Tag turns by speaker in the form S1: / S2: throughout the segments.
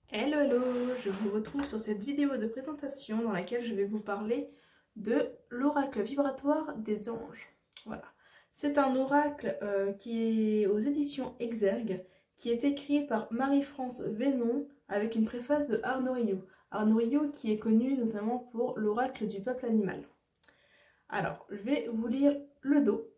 S1: Hello hello, je vous retrouve sur cette vidéo de présentation dans laquelle je vais vous parler de l'oracle vibratoire des anges. Voilà, c'est un oracle qui est aux éditions Exergue, qui est écrit par Marie-France Vénon avec une préface de Arnaud Rioux. Arnaud Rioux qui est connu notamment pour l'oracle du peuple animal. Alors, je vais vous lire le dos.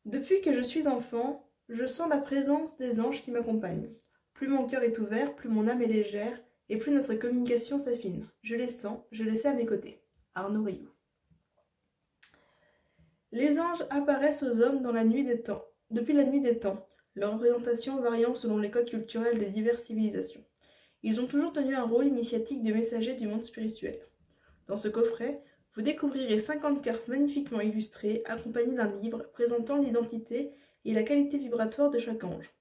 S1: Depuis que je suis enfant, je sens la présence des anges qui m'accompagnent. Plus mon cœur est ouvert, plus mon âme est légère, et plus notre communication s'affine. Je les sens, je les sais à mes côtés. Arnaud Rioux. Les anges apparaissent aux hommes dans la nuit des temps, depuis la nuit des temps, leur représentation variant selon les codes culturels des diverses civilisations. Ils ont toujours tenu un rôle initiatique de messager du monde spirituel. Dans ce coffret, vous découvrirez 50 cartes magnifiquement illustrées, accompagnées d'un livre présentant l'identité et la qualité vibratoire de chaque ange.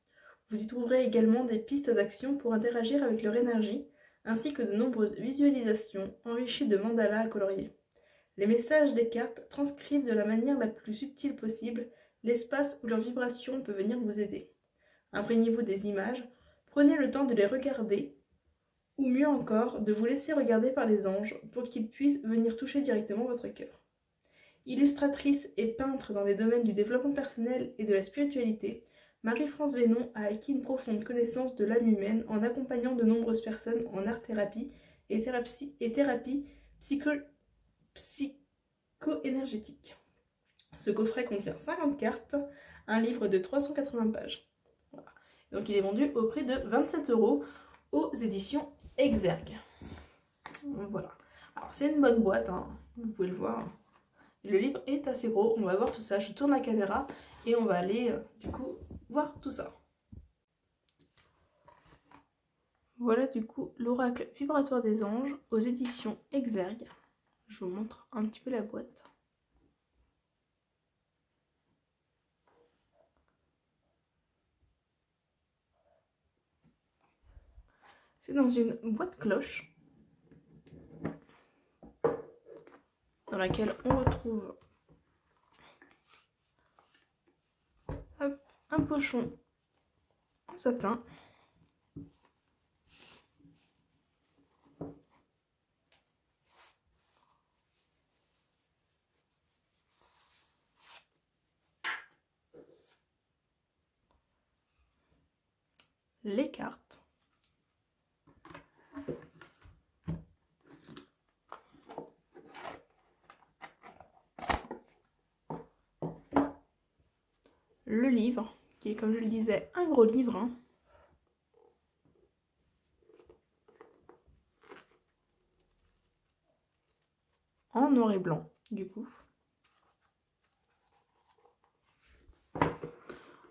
S1: Vous y trouverez également des pistes d'action pour interagir avec leur énergie, ainsi que de nombreuses visualisations enrichies de mandalas à colorier. Les messages des cartes transcrivent de la manière la plus subtile possible l'espace où leur vibration peut venir vous aider. Imprégnez-vous des images, prenez le temps de les regarder, ou mieux encore, de vous laisser regarder par les anges pour qu'ils puissent venir toucher directement votre cœur. Illustratrice et peintre dans les domaines du développement personnel et de la spiritualité, Marie-France Vénon a acquis une profonde connaissance de l'âme humaine en accompagnant de nombreuses personnes en art-thérapie et thérapie psycho-énergétique. Ce coffret contient 50 cartes, un livre de 380 pages. Voilà. Donc il est vendu au prix de 27 € aux éditions Exergue. Voilà. Alors c'est une bonne boîte, hein, vous pouvez le voir. Le livre est assez gros, on va voir tout ça. Je tourne la caméra et on va aller du coup voir tout ça. Voilà du coup l'oracle vibratoire des anges aux éditions Exergue. Je vous montre un petit peu la boîte. C'est dans une boîte cloche dans laquelle on retrouve un pochon en satin, les cartes, le livre, qui est comme je le disais un gros livre, hein. En noir et blanc du coup.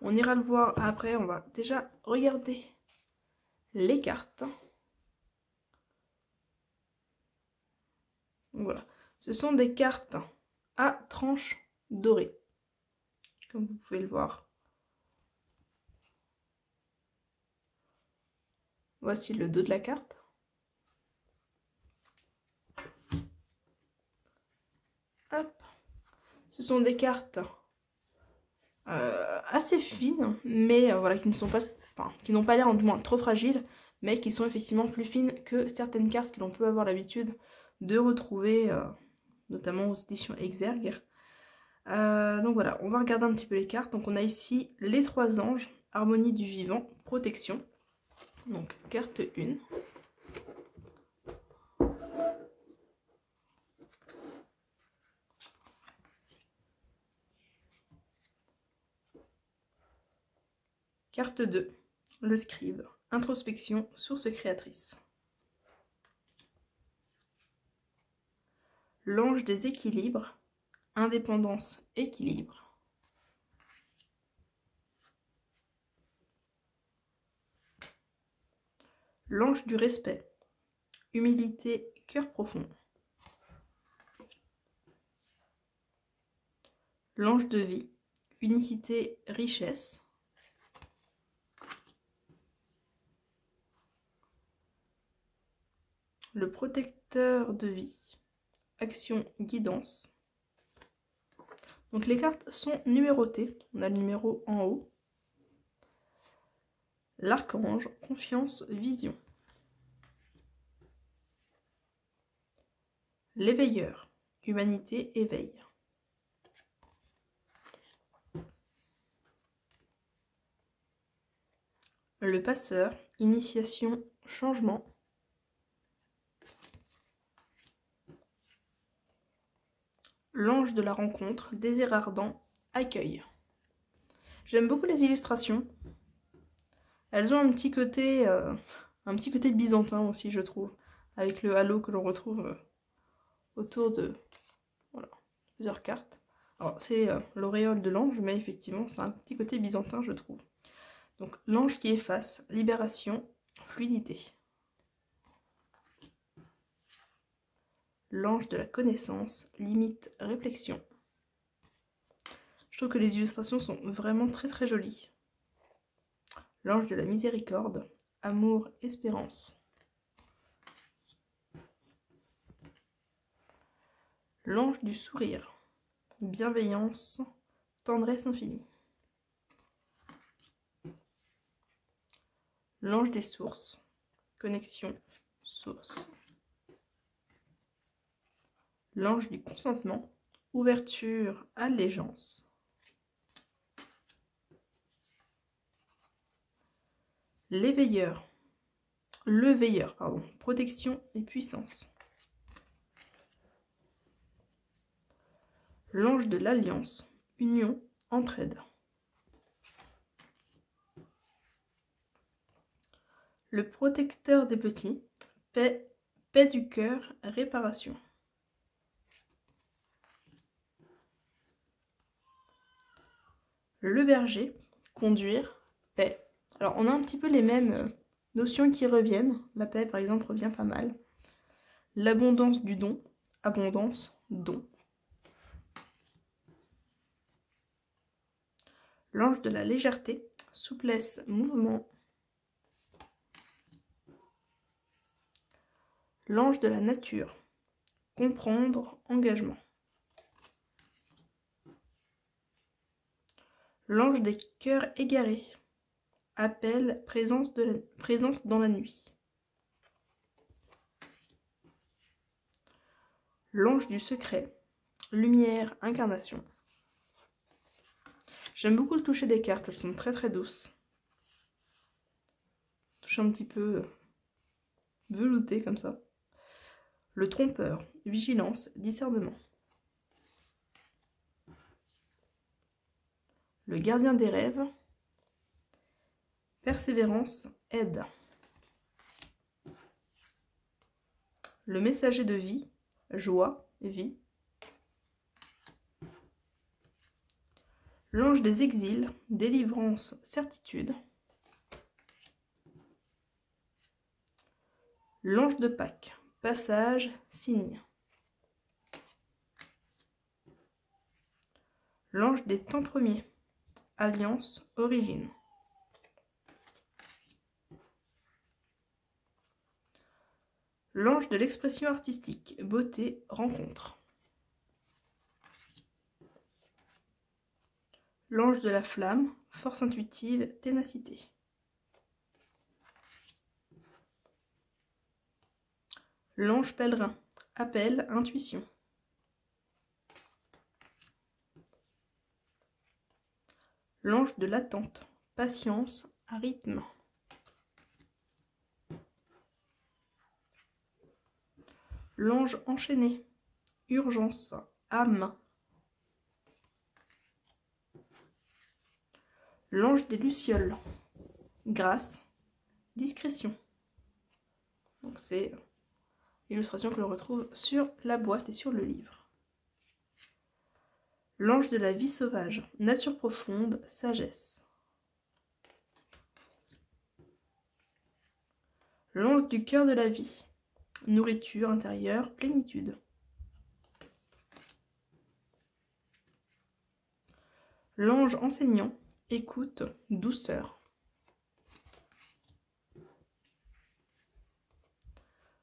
S1: On ira le voir après, on va déjà regarder les cartes. Voilà, ce sont des cartes à tranches dorées, comme vous pouvez le voir. Voici le dos de la carte. Hop. Ce sont des cartes assez fines, mais voilà, qui ne sont pas, qui n'ont pas l'air du moins trop fragiles, mais qui sont effectivement plus fines que certaines cartes que l'on peut avoir l'habitude de retrouver, notamment aux éditions Exergue. Donc voilà, on va regarder un petit peu les cartes. Donc on a ici les 3 anges, harmonie du vivant, protection. Donc carte 1. Carte 2, le scribe, introspection, source créatrice. L'ange des équilibres, indépendance, équilibre. L'ange du respect, humilité, cœur profond. L'ange de vie, unicité, richesse. Le protecteur de vie, action, guidance. Donc les cartes sont numérotées, on a le numéro en haut. L'archange, confiance, vision. L'éveilleur, humanité, éveil. Le passeur, initiation, changement. L'ange de la rencontre, désir ardent, accueil. J'aime beaucoup les illustrations. Elles ont un petit côté byzantin aussi, je trouve, avec le halo que l'on retrouve autour de voilà, plusieurs cartes. Alors c'est l'auréole de l'ange, mais effectivement c'est un petit côté byzantin, je trouve. Donc l'ange qui efface, libération, fluidité. L'ange de la connaissance, limite, réflexion. Je trouve que les illustrations sont vraiment très très jolies. L'ange de la miséricorde, amour, espérance. L'ange du sourire, bienveillance, tendresse infinie. L'ange des sources, connexion, source. L'ange du consentement, ouverture, allégeance. L'éveilleur, le veilleur, pardon, protection et puissance. L'ange de l'alliance, union, entraide. Le protecteur des petits, paix, paix du cœur, réparation. Le berger, conduire, paix. Alors on a un petit peu les mêmes notions qui reviennent. La paix par exemple revient pas mal. L'abondance du don, abondance, don. L'ange de la légèreté, souplesse, mouvement. L'ange de la nature, comprendre, engagement. L'ange des cœurs égarés, appel, présence dans la nuit. L'ange du secret, lumière, incarnation. J'aime beaucoup le toucher des cartes, elles sont très très douces. Touche un petit peu velouté comme ça. Le trompeur, vigilance, discernement. Le gardien des rêves, persévérance, aide. Le messager de vie, joie, vie. L'ange des exils, délivrance, certitude. L'ange de Pâques, passage, signe. L'ange des temps premiers, alliance, origine. L'ange de l'expression artistique, beauté, rencontre. L'ange de la flamme, force intuitive, ténacité. L'ange pèlerin, appel, intuition. L'ange de l'attente, patience, rythme. L'ange enchaîné, urgence, âme. L'ange des lucioles, grâce, discrétion. Donc c'est l'illustration que l'on retrouve sur la boîte et sur le livre. L'ange de la vie sauvage, nature profonde, sagesse. L'ange du cœur de la vie, nourriture intérieure, plénitude. L'ange enseignant, écoute, douceur.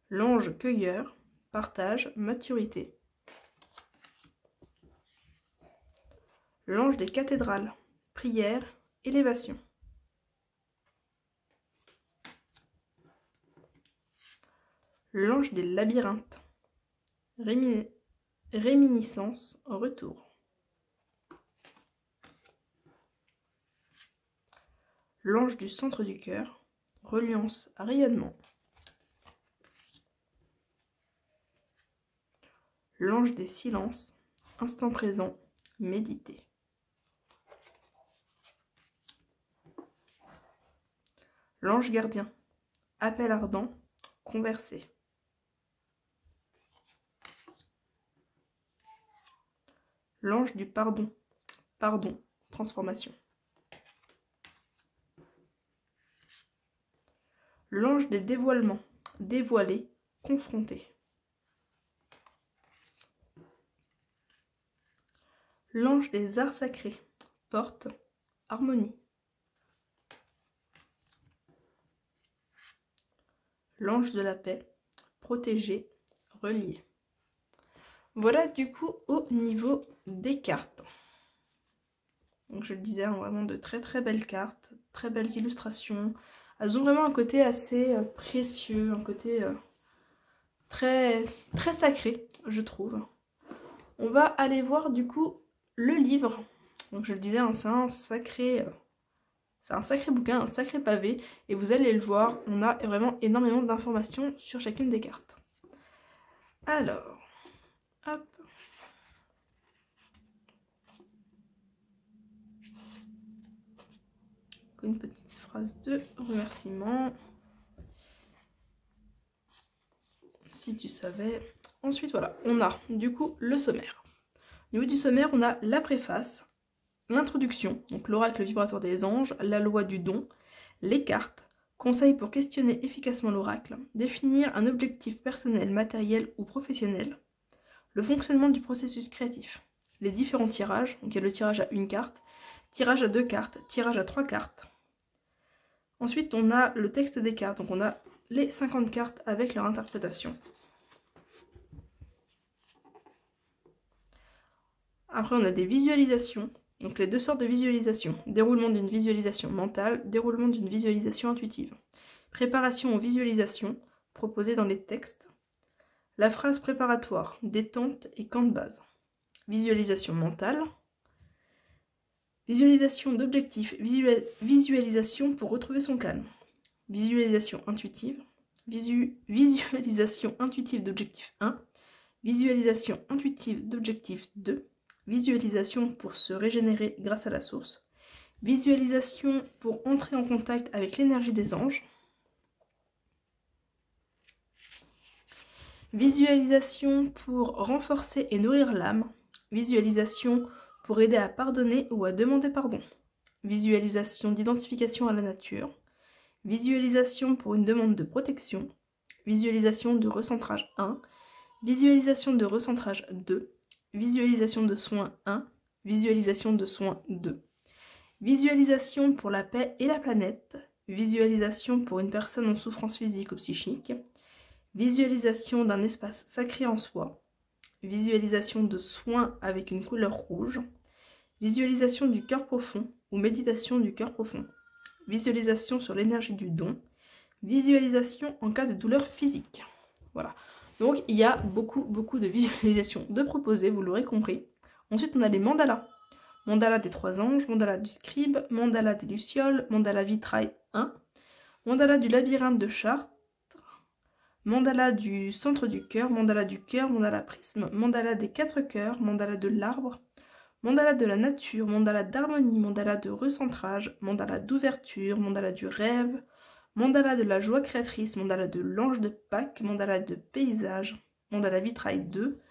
S1: L'ange cueilleur, partage, maturité. L'ange des cathédrales, prière, élévation. L'ange des labyrinthes. Réminiscence en retour. L'ange du centre du cœur. Reliance à rayonnement. L'ange des silences. Instant présent. Méditer. L'ange gardien. Appel ardent. Converser. L'ange du pardon. Pardon. Transformation. L'ange des dévoilements. Dévoiler. Confronter. L'ange des arts sacrés. Porte. Harmonie. L'ange de la paix. Protéger. Relier. Voilà du coup au niveau des cartes. Donc je le disais, hein, vraiment de très très belles cartes, très belles illustrations. Elles ont vraiment un côté assez précieux, un côté très très sacré, je trouve. On va aller voir du coup le livre. Donc je le disais, hein, c'est un sacré bouquin, un sacré pavé. Et vous allez le voir, on a vraiment énormément d'informations sur chacune des cartes. Alors, hop. Une petite phrase de remerciement. Si tu savais. Ensuite, voilà, on a du coup le sommaire. Au niveau du sommaire, on a la préface, l'introduction, donc l'oracle vibratoire des anges, la loi du don, les cartes, conseils pour questionner efficacement l'oracle, définir un objectif personnel, matériel ou professionnel, le fonctionnement du processus créatif, les différents tirages, donc il y a le tirage à une carte, tirage à 2 cartes, tirage à 3 cartes. Ensuite, on a le texte des cartes, donc on a les 50 cartes avec leur interprétation. Après, on a des visualisations, donc les 2 sortes de visualisation. Déroulement d'une visualisation mentale, déroulement d'une visualisation intuitive. Préparation aux visualisations, proposées dans les textes. La phrase préparatoire, détente et camp de base. Visualisation mentale. Visualisation d'objectifs, visualisation pour retrouver son calme. Visualisation intuitive. Visualisation intuitive d'objectif 1. Visualisation intuitive d'objectif 2. Visualisation pour se régénérer grâce à la source. Visualisation pour entrer en contact avec l'énergie des anges. Visualisation pour renforcer et nourrir l'âme. Visualisation pour aider à pardonner ou à demander pardon. Visualisation d'identification à la nature. Visualisation pour une demande de protection. Visualisation de recentrage 1. Visualisation de recentrage 2. Visualisation de soins 1. Visualisation de soins 2. Visualisation pour la paix et la planète. Visualisation pour une personne en souffrance physique ou psychique. Visualisation d'un espace sacré en soi. Visualisation de soins avec une couleur rouge. Visualisation du cœur profond ou méditation du cœur profond. Visualisation sur l'énergie du don. Visualisation en cas de douleur physique. Voilà. Donc il y a beaucoup de visualisations de proposer, vous l'aurez compris. Ensuite on a les mandalas. Mandala des 3 anges, mandala du scribe, mandala des lucioles, mandala vitrail 1, mandala du labyrinthe de Chartres, mandala du centre du cœur, mandala prisme, mandala des 4 cœurs, mandala de l'arbre, mandala de la nature, mandala d'harmonie, mandala de recentrage, mandala d'ouverture, mandala du rêve, mandala de la joie créatrice, mandala de l'ange de Pâques, mandala de paysage, mandala vitrail 2,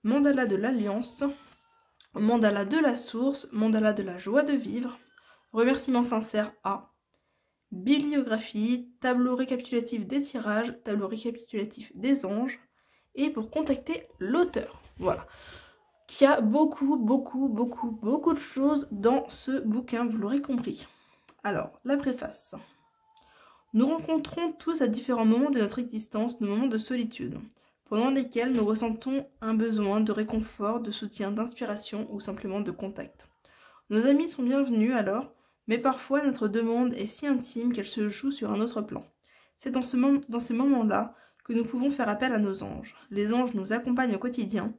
S1: mandala de l'alliance, mandala de la source, mandala de la joie de vivre, remerciement sincère à, bibliographie, tableau récapitulatif des tirages, tableau récapitulatif des anges, et pour contacter l'auteur. Voilà. Qu'il y a beaucoup de choses dans ce bouquin, vous l'aurez compris. Alors, la préface. Nous rencontrons tous à différents moments de notre existence des moments de solitude, pendant lesquels nous ressentons un besoin de réconfort, de soutien, d'inspiration ou simplement de contact. Nos amis sont bienvenus alors, mais parfois notre demande est si intime qu'elle se joue sur un autre plan. C'est dans ces moments-là que nous pouvons faire appel à nos anges. Les anges nous accompagnent au quotidien.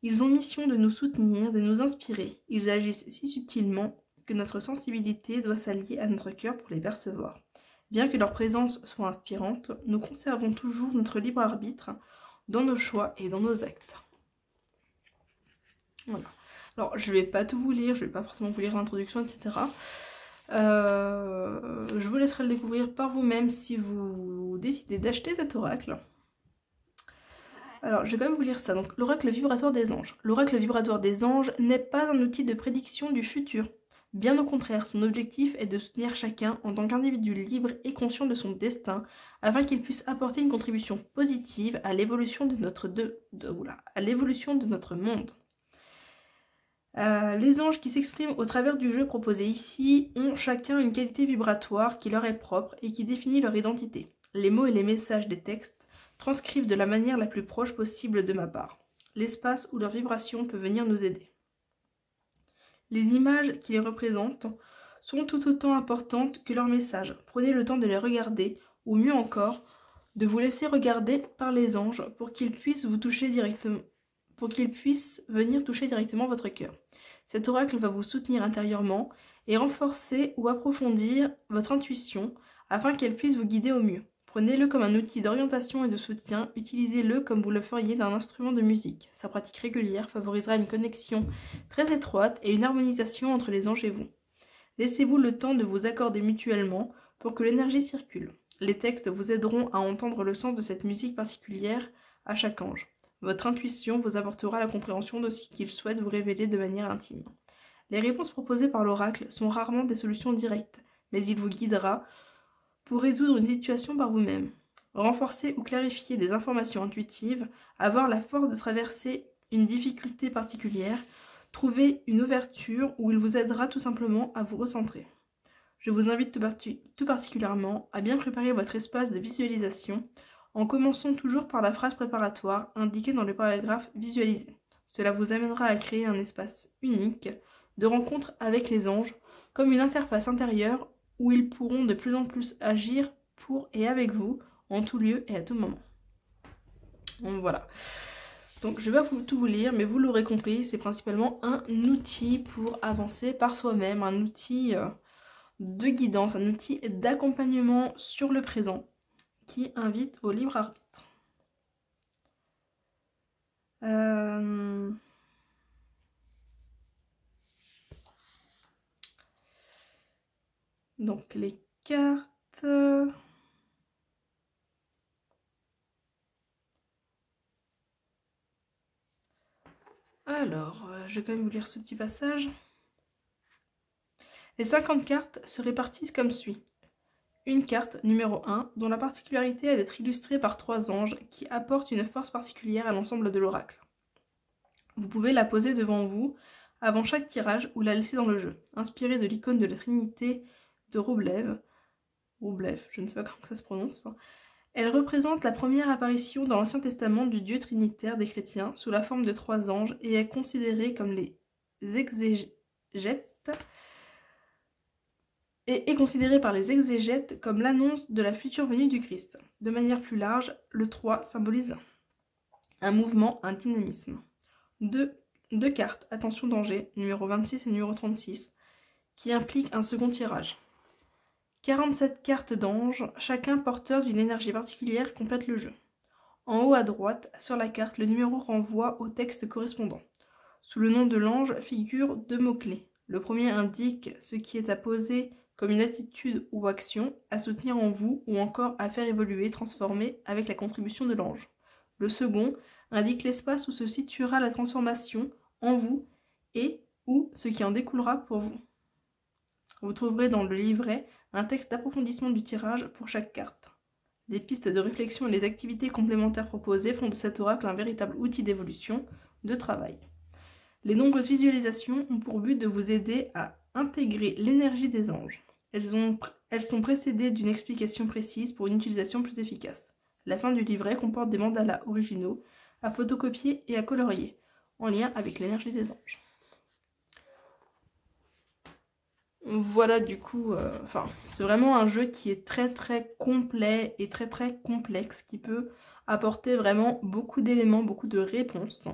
S1: Ils ont mission de nous soutenir, de nous inspirer. Ils agissent si subtilement que notre sensibilité doit s'allier à notre cœur pour les percevoir. Bien que leur présence soit inspirante, nous conservons toujours notre libre arbitre dans nos choix et dans nos actes. Voilà. Alors, je ne vais pas tout vous lire, je ne vais pas forcément vous lire l'introduction, etc. Je vous laisserai le découvrir par vous-même si vous décidez d'acheter cet oracle. Alors, je vais quand même vous lire ça. Donc, l'oracle vibratoire des anges. L'oracle vibratoire des anges n'est pas un outil de prédiction du futur. Bien au contraire, son objectif est de soutenir chacun en tant qu'individu libre et conscient de son destin, afin qu'il puisse apporter une contribution positive à l'évolution de notre monde. Les anges qui s'expriment au travers du jeu proposé ici ont chacun une qualité vibratoire qui leur est propre et qui définit leur identité. Les mots et les messages des textes transcrivent de la manière la plus proche possible de ma part l'espace où leur vibration peut venir nous aider. Les images qui les représentent sont tout autant importantes que leurs messages. Prenez le temps de les regarder, ou mieux encore, de vous laisser regarder par les anges pour qu'ils puissent venir toucher directement votre cœur. Cet oracle va vous soutenir intérieurement et renforcer ou approfondir votre intuition afin qu'elle puisse vous guider au mieux. Prenez-le comme un outil d'orientation et de soutien, utilisez-le comme vous le feriez d'un instrument de musique. Sa pratique régulière favorisera une connexion très étroite et une harmonisation entre les anges et vous. Laissez-vous le temps de vous accorder mutuellement pour que l'énergie circule. Les textes vous aideront à entendre le sens de cette musique particulière à chaque ange. Votre intuition vous apportera la compréhension de ce qu'il souhaite vous révéler de manière intime. Les réponses proposées par l'oracle sont rarement des solutions directes, mais il vous guidera pour résoudre une situation par vous-même. Renforcer ou clarifier des informations intuitives, avoir la force de traverser une difficulté particulière, trouver une ouverture où il vous aidera tout simplement à vous recentrer. Je vous invite tout particulièrement à bien préparer votre espace de visualisation en commençant toujours par la phrase préparatoire indiquée dans le paragraphe visualisé. Cela vous amènera à créer un espace unique de rencontre avec les anges, comme une interface intérieure où ils pourront de plus en plus agir pour et avec vous, en tout lieu et à tout moment. Donc voilà. Donc je vais pas tout vous lire, mais vous l'aurez compris, c'est principalement un outil pour avancer par soi-même, un outil de guidance, un outil d'accompagnement sur le présent, qui invite au libre arbitre. Donc les cartes... Alors, je vais quand même vous lire ce petit passage. Les 50 cartes se répartissent comme suit. Une carte, numéro 1, dont la particularité est d'être illustrée par 3 anges qui apportent une force particulière à l'ensemble de l'oracle. Vous pouvez la poser devant vous avant chaque tirage ou la laisser dans le jeu. Inspirée de l'icône de la Trinité de Roblev, je ne sais pas comment ça se prononce, elle représente la première apparition dans l'Ancien Testament du Dieu trinitaire des chrétiens sous la forme de 3 anges et est considérée comme les exégètes et est considérée par les exégètes comme l'annonce de la future venue du Christ. De manière plus large, le 3 symbolise un mouvement, un dynamisme. Deux cartes, attention danger, numéro 26 et numéro 36, qui impliquent un second tirage. 47 cartes d'anges, chacun porteur d'une énergie particulière, complètent le jeu. En haut à droite, sur la carte, le numéro renvoie au texte correspondant. Sous le nom de l'ange figurent 2 mots-clés. Le premier indique ce qui est à poser comme une attitude ou action, à soutenir en vous ou encore à faire évoluer, transformer avec la contribution de l'ange. Le second indique l'espace où se situera la transformation en vous et ou ce qui en découlera pour vous. Vous trouverez dans le livret un texte d'approfondissement du tirage pour chaque carte. Les pistes de réflexion et les activités complémentaires proposées font de cet oracle un véritable outil d'évolution, de travail. Les nombreuses visualisations ont pour but de vous aider à intégrer l'énergie des anges. Elles sont précédées d'une explication précise pour une utilisation plus efficace. La fin du livret comporte des mandalas originaux à photocopier et à colorier, en lien avec l'énergie des anges. Voilà du coup, c'est vraiment un jeu qui est très très complet et très très complexe, qui peut apporter vraiment beaucoup d'éléments, beaucoup de réponses.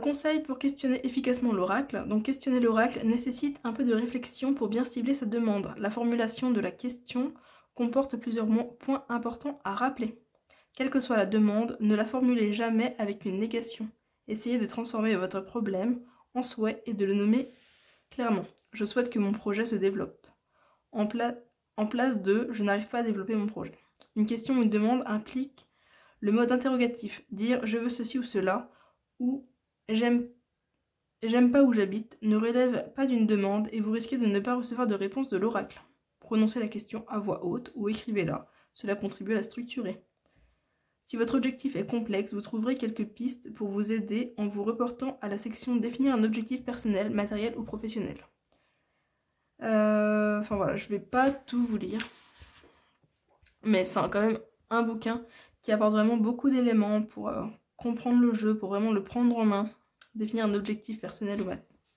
S1: Conseil pour questionner efficacement l'oracle. Donc questionner l'oracle nécessite un peu de réflexion pour bien cibler sa demande. La formulation de la question comporte plusieurs points importants à rappeler. Quelle que soit la demande, ne la formulez jamais avec une négation. Essayez de transformer votre problème en souhait et de le nommer clairement. Je souhaite que mon projet se développe. En place de je n'arrive pas à développer mon projet. Une question ou une demande implique le mode interrogatif, dire je veux ceci ou cela, ou j'aime pas où j'habite, ne relève pas d'une demande et vous risquez de ne pas recevoir de réponse de l'oracle. Prononcez la question à voix haute ou écrivez-la, cela contribue à la structurer. Si votre objectif est complexe, vous trouverez quelques pistes pour vous aider en vous reportant à la section définir un objectif personnel, matériel ou professionnel. Voilà, je vais pas tout vous lire, mais c'est quand même un bouquin qui apporte vraiment beaucoup d'éléments pour comprendre le jeu, pour vraiment le prendre en main, définir un objectif personnel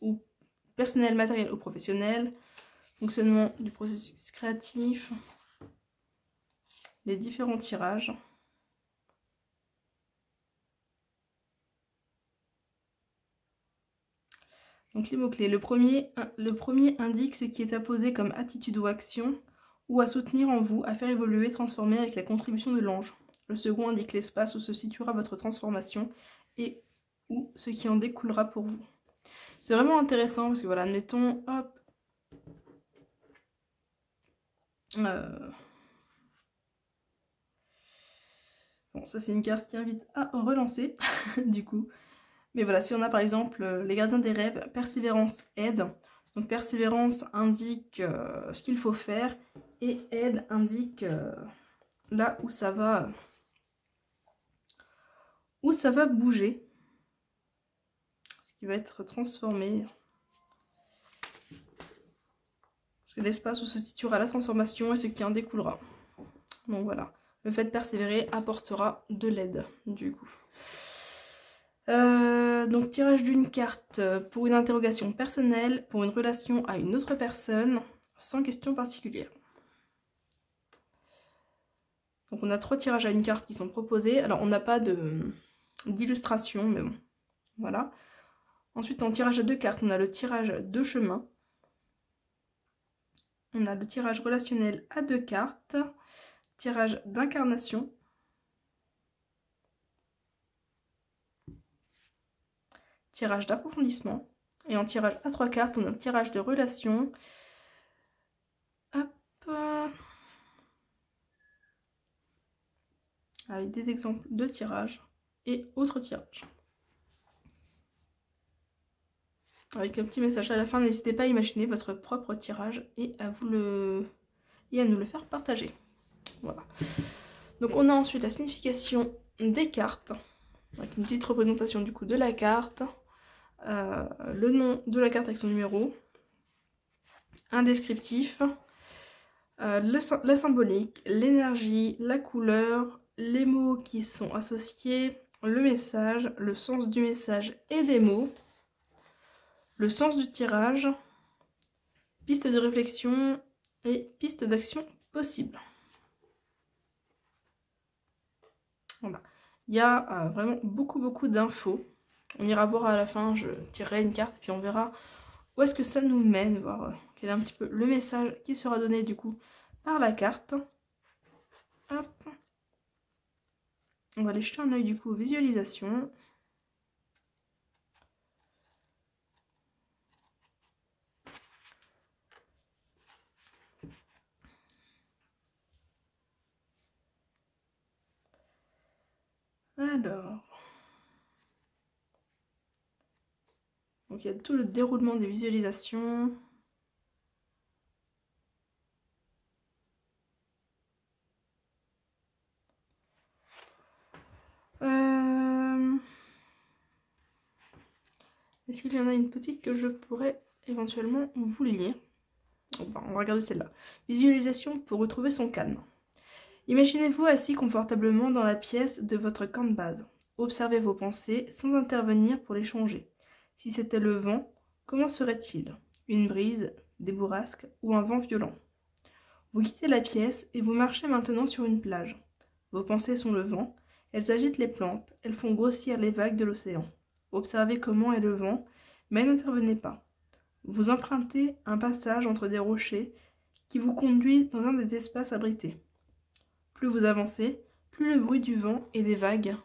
S1: ou personnel, matériel ou professionnel, fonctionnement du processus créatif, les différents tirages. Donc les mots-clés. Le premier indique ce qui est à poser comme attitude ou action, ou à soutenir en vous, à faire évoluer, transformer avec la contribution de l'ange. Le second indique l'espace où se situera votre transformation et ou ce qui en découlera pour vous. C'est vraiment intéressant parce que voilà, admettons, hop. Bon, ça c'est une carte qui invite à relancer, du coup. Mais voilà, si on a par exemple les gardiens des rêves, persévérance, aide. Donc persévérance indique ce qu'il faut faire et aide indique là où ça va bouger, ce qui va être transformé. Parce que l'espace où se situera la transformation et ce qui en découlera. Donc voilà, le fait de persévérer apportera de l'aide du coup. Donc tirage d'une carte pour une interrogation personnelle, pour une relation à une autre personne, sans question particulière. Donc on a 3 tirages à une carte qui sont proposés. Alors on n'a pas d'illustration, mais bon, voilà. Ensuite en tirage à 2 cartes, on a le tirage de chemin. On a le tirage relationnel à 2 cartes, tirage d'incarnation. Tirage d'approfondissement. Et en tirage à 3 cartes, on a un tirage de relation. Hop. Avec des exemples de tirage et autres tirages. Avec un petit message à la fin, n'hésitez pas à imaginer votre propre tirage et à nous le faire partager. Voilà. Donc on a ensuite la signification des cartes, avec une petite représentation du coup de la carte. Le nom de la carte avec son numéro, un descriptif, la symbolique, l'énergie, la couleur, les mots qui sont associés, le message, le sens du message et des mots, le sens du tirage, piste de réflexion et piste d'action possible. Voilà. Il y a vraiment beaucoup d'infos. On ira voir à la fin, je tirerai une carte, puis on verra où est-ce que ça nous mène, voir quel est un petit peu le message qui sera donné du coup par la carte. Hop. On va aller jeter un œil du coup aux visualisations. Alors. Donc il y a tout le déroulement des visualisations. Est-ce qu'il y en a une petite que je pourrais éventuellement vous lire? On va regarder celle-là. Visualisation pour retrouver son calme. Imaginez-vous assis confortablement dans la pièce de votre camp de base. Observez vos pensées sans intervenir pour les changer. Si c'était le vent, comment serait-il? une brise, des bourrasques ou un vent violent. Vous quittez la pièce et vous marchez maintenant sur une plage. Vos pensées sont le vent, elles agitent les plantes, elles font grossir les vagues de l'océan. Observez comment est le vent, mais n'intervenez pas. Vous empruntez un passage entre des rochers qui vous conduit dans un des espaces abrités. Plus vous avancez, plus le bruit du vent et des vagues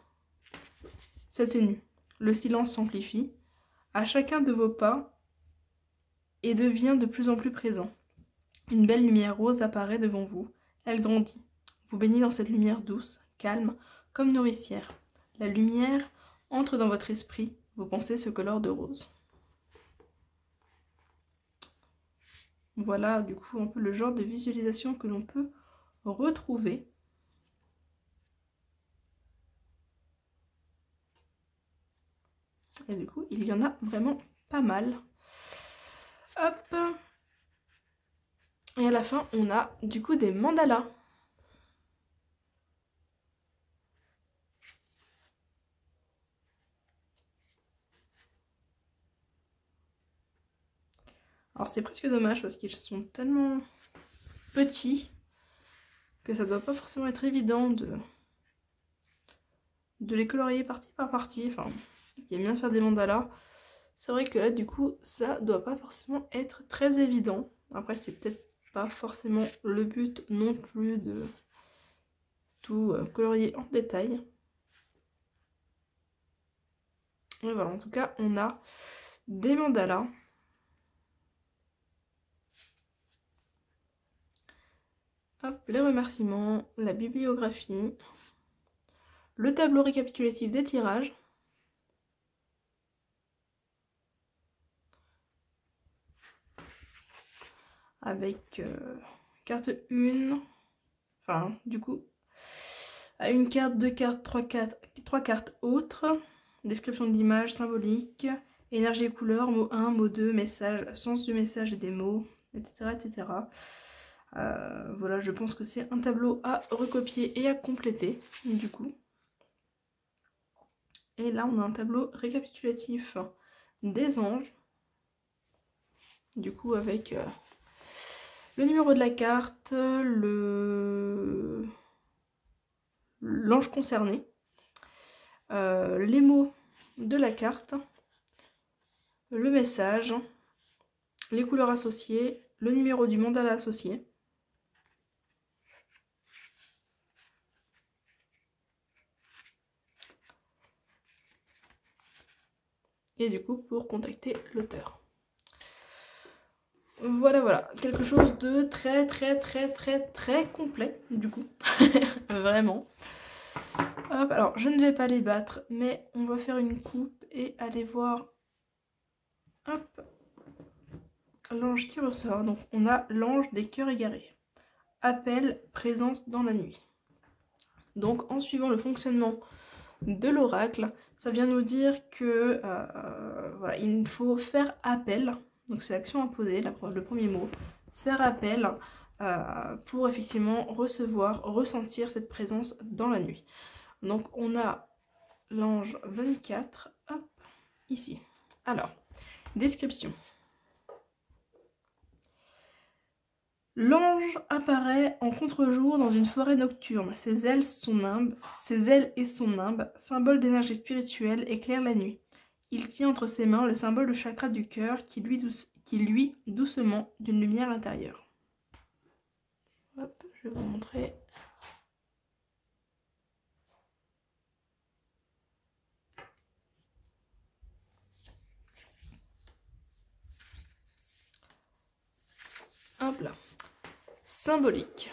S1: s'atténue. Le silence s'amplifie à chacun de vos pas et devient de plus en plus présent. Une belle lumière rose apparaît devant vous. Elle grandit. Vous baignez dans cette lumière douce, calme, comme nourricière. La lumière entre dans votre esprit. Vos pensées se colorent de rose. Voilà du coup un peu le genre de visualisation que l'on peut retrouver. Et du coup, il y en a vraiment pas mal. Hop. Et à la fin, on a du coup des mandalas. Alors c'est presque dommage parce qu'ils sont tellement petits que ça doit pas forcément être évident de les colorier partie par partie. Enfin, il y a bien de faire des mandalas. C'est vrai que là, du coup, ça doit pas forcément être très évident. Après, c'est peut-être pas forcément le but non plus de tout colorier en détail. Et voilà, en tout cas, on a des mandalas. Hop, les remerciements, la bibliographie, le tableau récapitulatif des tirages. Avec carte 1, enfin du coup, à une carte, 2 cartes, 3 cartes autres, description de l'image symbolique, énergie et couleur, mot 1, mot 2, message, sens du message et des mots, etc. etc. Voilà, je pense que c'est un tableau à recopier et à compléter, du coup. Et là, on a un tableau récapitulatif des anges, du coup avec le numéro de la carte, l'ange concerné, les mots de la carte, le message, les couleurs associées, le numéro du mandala associé. Et du coup, pour contacter l'auteur. Voilà, voilà. Quelque chose de très complet, du coup. Vraiment. Hop, alors, je ne vais pas les battre, mais on va faire une coupe et aller voir... Hop, l'ange qui ressort. Donc, on a l'ange des cœurs égarés. Appel, présence dans la nuit. Donc, en suivant le fonctionnement de l'oracle, ça vient nous dire que voilà, il faut faire appel, donc c'est l'action imposée, le premier mot, faire appel pour effectivement recevoir, ressentir cette présence dans la nuit. Donc on a l'ange 24, hop, ici. Alors, description. L'ange apparaît en contre-jour dans une forêt nocturne. Ses ailes et son nimbe, symbole d'énergie spirituelle, éclairent la nuit. Il tient entre ses mains le symbole du chakra du cœur qui luit doucement d'une lumière intérieure. Hop, je vais vous montrer. Hop là. Symbolique.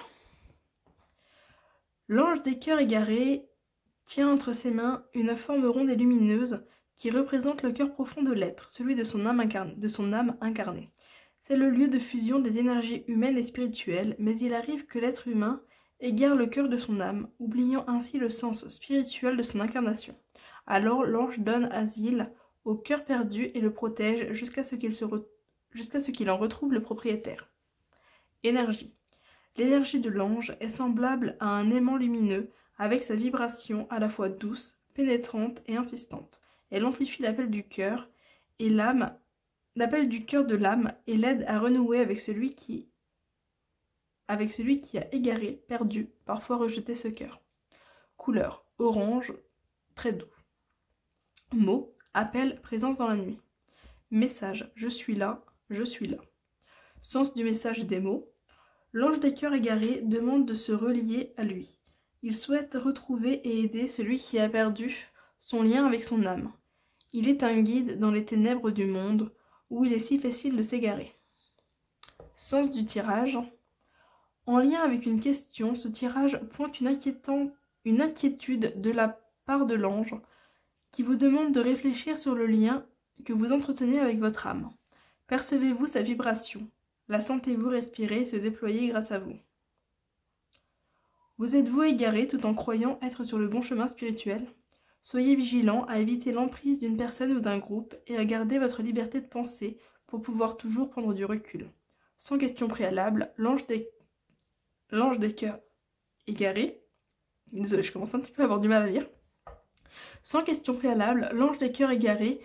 S1: L'ange des cœurs égarés tient entre ses mains une forme ronde et lumineuse qui représente le cœur profond de l'être, celui de son âme incarnée. C'est le lieu de fusion des énergies humaines et spirituelles, mais il arrive que l'être humain égare le cœur de son âme, oubliant ainsi le sens spirituel de son incarnation. Alors l'ange donne asile au cœur perdu et le protège jusqu'à ce qu'il en retrouve le propriétaire. Énergie. L'énergie de l'ange est semblable à un aimant lumineux, avec sa vibration à la fois douce, pénétrante et insistante. Elle amplifie l'appel du cœur, et l'âme l'appel du cœur de l'âme et l'aide à renouer avec celui qui a égaré, perdu, parfois rejeté ce cœur. Couleur, orange, très doux. Mot, appel, présence dans la nuit. Message, je suis là, je suis là. Sens du message des mots. L'ange des cœurs égarés demande de se relier à lui. Il souhaite retrouver et aider celui qui a perdu son lien avec son âme. Il est un guide dans les ténèbres du monde où il est si facile de s'égarer. Sens du tirage. En lien avec une question, ce tirage pointe une inquiétude de la part de l'ange qui vous demande de réfléchir sur le lien que vous entretenez avec votre âme. Percevez-vous sa vibration? La sentez-vous respirer et se déployer grâce à vous? Vous êtes-vous égaré tout en croyant être sur le bon chemin spirituel? Soyez vigilant à éviter l'emprise d'une personne ou d'un groupe et à garder votre liberté de penser pour pouvoir toujours prendre du recul. Sans question préalable, l'ange des cœurs égarés, désolé, je commence un petit peu à avoir du mal à lire. Sans question préalable, l'ange des cœurs égarés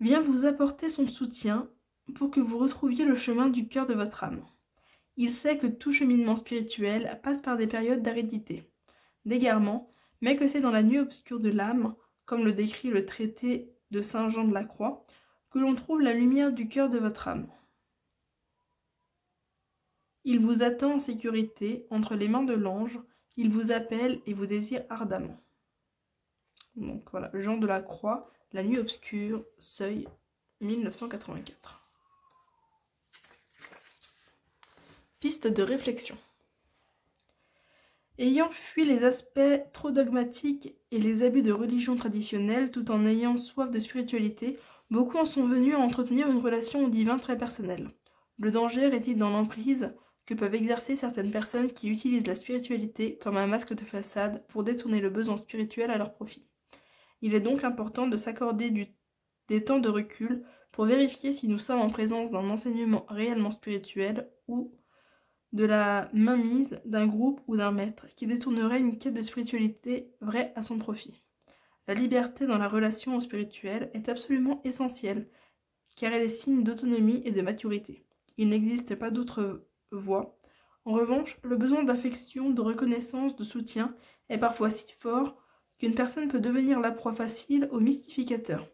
S1: vient vous apporter son soutien pour que vous retrouviez le chemin du cœur de votre âme. Il sait que tout cheminement spirituel passe par des périodes d'aridité, d'égarement, mais que c'est dans la nuit obscure de l'âme, comme le décrit le traité de saint Jean de la Croix, que l'on trouve la lumière du cœur de votre âme. Il vous attend en sécurité entre les mains de l'ange, il vous appelle et vous désire ardemment. Donc voilà, Jean de la Croix, La nuit obscure, Seuil, 1984. Piste de réflexion. Ayant fui les aspects trop dogmatiques et les abus de religion traditionnelle tout en ayant soif de spiritualité, beaucoup en sont venus à entretenir une relation au divin très personnelle. Le danger réside dans l'emprise que peuvent exercer certaines personnes qui utilisent la spiritualité comme un masque de façade pour détourner le besoin spirituel à leur profit. Il est donc important de s'accorder des temps de recul pour vérifier si nous sommes en présence d'un enseignement réellement spirituel ou de la mainmise d'un groupe ou d'un maître qui détournerait une quête de spiritualité vraie à son profit. La liberté dans la relation au spirituel est absolument essentielle, car elle est signe d'autonomie et de maturité. Il n'existe pas d'autre voie. En revanche, le besoin d'affection, de reconnaissance, de soutien est parfois si fort qu'une personne peut devenir la proie facile aux mystificateurs.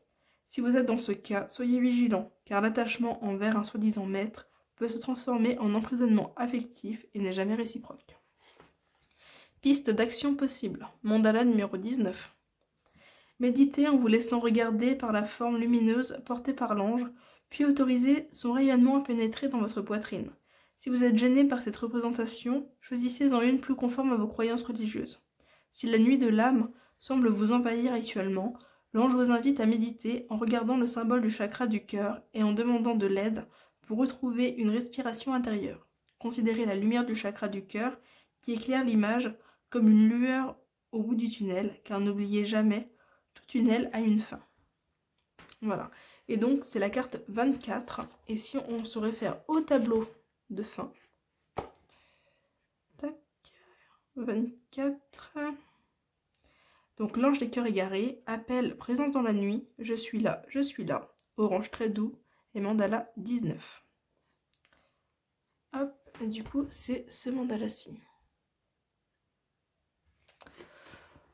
S1: Si vous êtes dans ce cas, soyez vigilant, car l'attachement envers un soi-disant maître peut se transformer en emprisonnement affectif et n'est jamais réciproque. Piste d'action possible. Mandala numéro 19. Méditez en vous laissant regarder par la forme lumineuse portée par l'ange, puis autorisez son rayonnement à pénétrer dans votre poitrine. Si vous êtes gêné par cette représentation, choisissez-en une plus conforme à vos croyances religieuses. Si la nuit de l'âme semble vous envahir actuellement, l'ange vous invite à méditer en regardant le symbole du chakra du cœur et en demandant de l'aide pour retrouver une respiration intérieure. Considérez la lumière du chakra du cœur qui éclaire l'image comme une lueur au bout du tunnel, car n'oubliez jamais, tout tunnel a une fin. Voilà. Et donc, c'est la carte 24. Et si on se réfère au tableau de fin, tac, 24. Donc, l'ange des cœurs égarés, appelle, présence dans la nuit, je suis là, orange très doux, et mandala 19. Hop, et du coup, c'est ce mandala-ci.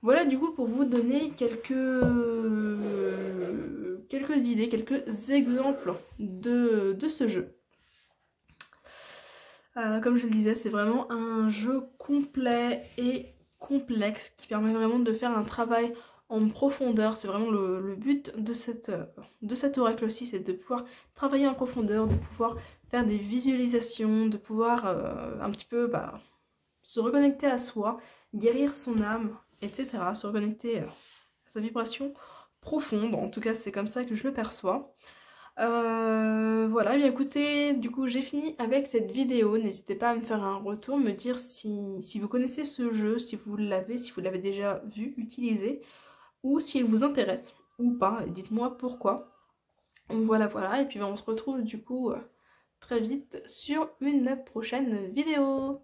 S1: Voilà du coup pour vous donner quelques idées, quelques exemples de ce jeu. Comme je le disais, c'est vraiment un jeu complet et complexe qui permet vraiment de faire un travail en profondeur. C'est vraiment le but de cet oracle-ci, c'est de pouvoir travailler en profondeur, de pouvoir faire des visualisations, de pouvoir un petit peu se reconnecter à soi, guérir son âme, etc. Se reconnecter à sa vibration profonde. En tout cas, c'est comme ça que je le perçois. Voilà, bien écoutez, du coup j'ai fini avec cette vidéo. N'hésitez pas à me faire un retour, me dire si vous connaissez ce jeu, si vous l'avez déjà vu, utilisé, ou s'il vous intéresse ou pas. Dites-moi pourquoi. Voilà, et puis on se retrouve du coup très vite sur une prochaine vidéo.